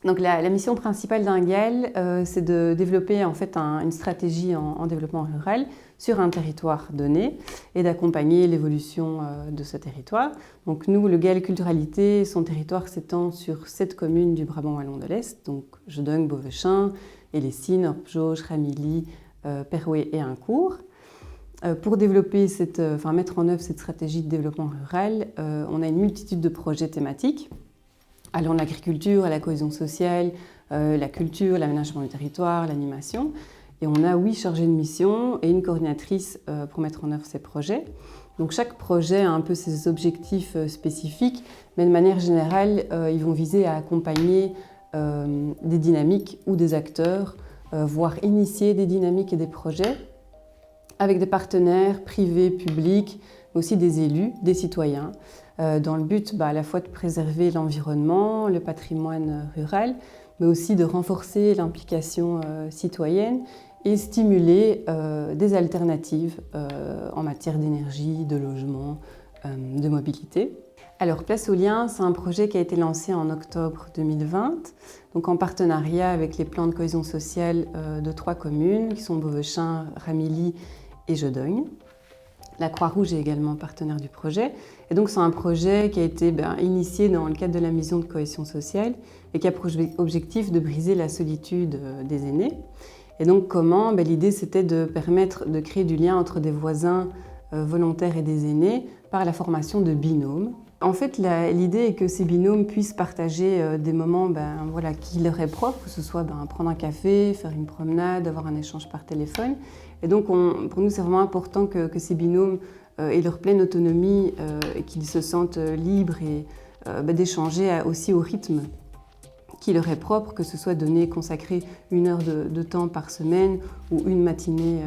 Donc la mission principale d'Inguel, c'est de développer en fait une stratégie en développement rural sur un territoire donné et d'accompagner l'évolution de ce territoire. Donc nous, le GAEL Culturalité, son territoire s'étend sur 7 communes du Brabant wallon de l'Est, donc Jedung, Beauvechain, Hélestine, Orpjauge, Ramilly, Perouet et Incourt. Pour développer mettre en œuvre cette stratégie de développement rural, on a une multitude de projets thématiques, allant de l'agriculture à la cohésion sociale, la culture, l'aménagement du territoire, l'animation. Et on a 8 chargés de mission et une coordinatrice pour mettre en œuvre ces projets. Donc chaque projet a un peu ses objectifs spécifiques, mais de manière générale, ils vont viser à accompagner des dynamiques ou des acteurs, voire initier des dynamiques et des projets avec des partenaires privés, publics, mais aussi des élus, des citoyens, dans le but à la fois de préserver l'environnement, le patrimoine rural, mais aussi de renforcer l'implication citoyenne et stimuler des alternatives en matière d'énergie, de logement, de mobilité. Alors Place aux liens, c'est un projet qui a été lancé en octobre 2020, donc en partenariat avec les plans de cohésion sociale de 3 communes, qui sont Beauvechain, Ramilly et Jedung. La Croix-Rouge est également partenaire du projet. Et donc c'est un projet qui a été initié dans le cadre de la mission de cohésion sociale et qui a pour objectif de briser la solitude des aînés. Et donc comment l'idée c'était de permettre de créer du lien entre des voisins volontaires et des aînés par la formation de binômes. En fait, l'idée est que ces binômes puissent partager des moments qui leur est propre, que ce soit prendre un café, faire une promenade, avoir un échange par téléphone. Et donc, pour nous, c'est vraiment important que ces binômes aient leur pleine autonomie et qu'ils se sentent libres et d'échanger aussi au rythme qui leur est propre, que ce soit consacrer 1 heure de temps par semaine ou une matinée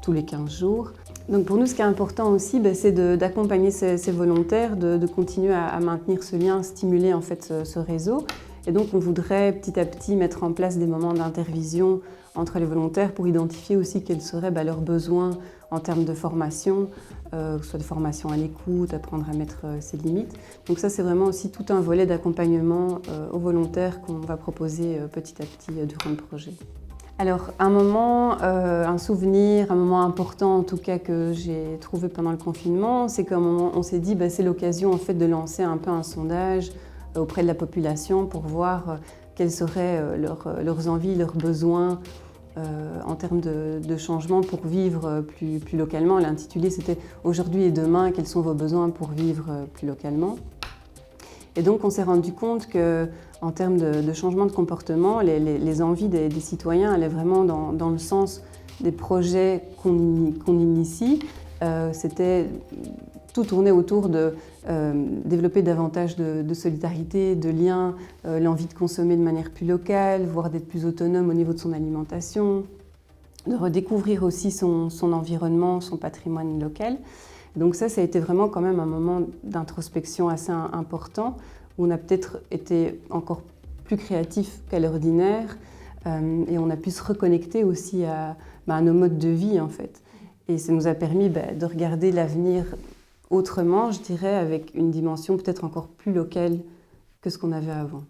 tous les 15 jours. Donc pour nous, ce qui est important aussi, c'est d'accompagner ces volontaires, de continuer à maintenir ce lien, stimuler en fait ce réseau. Et donc on voudrait petit à petit mettre en place des moments d'intervision entre les volontaires pour identifier aussi quels seraient leurs besoins en termes de formation, que ce soit de formation à l'écoute, apprendre à mettre ses limites. Donc ça, c'est vraiment aussi tout un volet d'accompagnement aux volontaires qu'on va proposer petit à petit durant le projet. Alors, un souvenir, un moment important en tout cas que j'ai trouvé pendant le confinement, c'est qu'à un moment, on s'est dit c'est l'occasion en fait de lancer un peu un sondage auprès de la population pour voir quelles seraient leurs envies, leurs besoins en termes de changement pour vivre plus localement. L'intitulé c'était « Aujourd'hui et demain, quels sont vos besoins pour vivre plus localement ?» Et donc on s'est rendu compte qu'en termes de changement de comportement, les envies des citoyens allaient vraiment dans le sens des projets qu'on initie. C'était tout tourné autour de développer davantage de solidarité, de liens, l'envie de consommer de manière plus locale, voire d'être plus autonome au niveau de son alimentation, de redécouvrir aussi son environnement, son patrimoine local. Donc ça a été vraiment quand même un moment d'introspection assez important, où on a peut-être été encore plus créatif qu'à l'ordinaire, et on a pu se reconnecter aussi à nos modes de vie en fait. Et ça nous a permis de regarder l'avenir autrement, je dirais, avec une dimension peut-être encore plus locale que ce qu'on avait avant.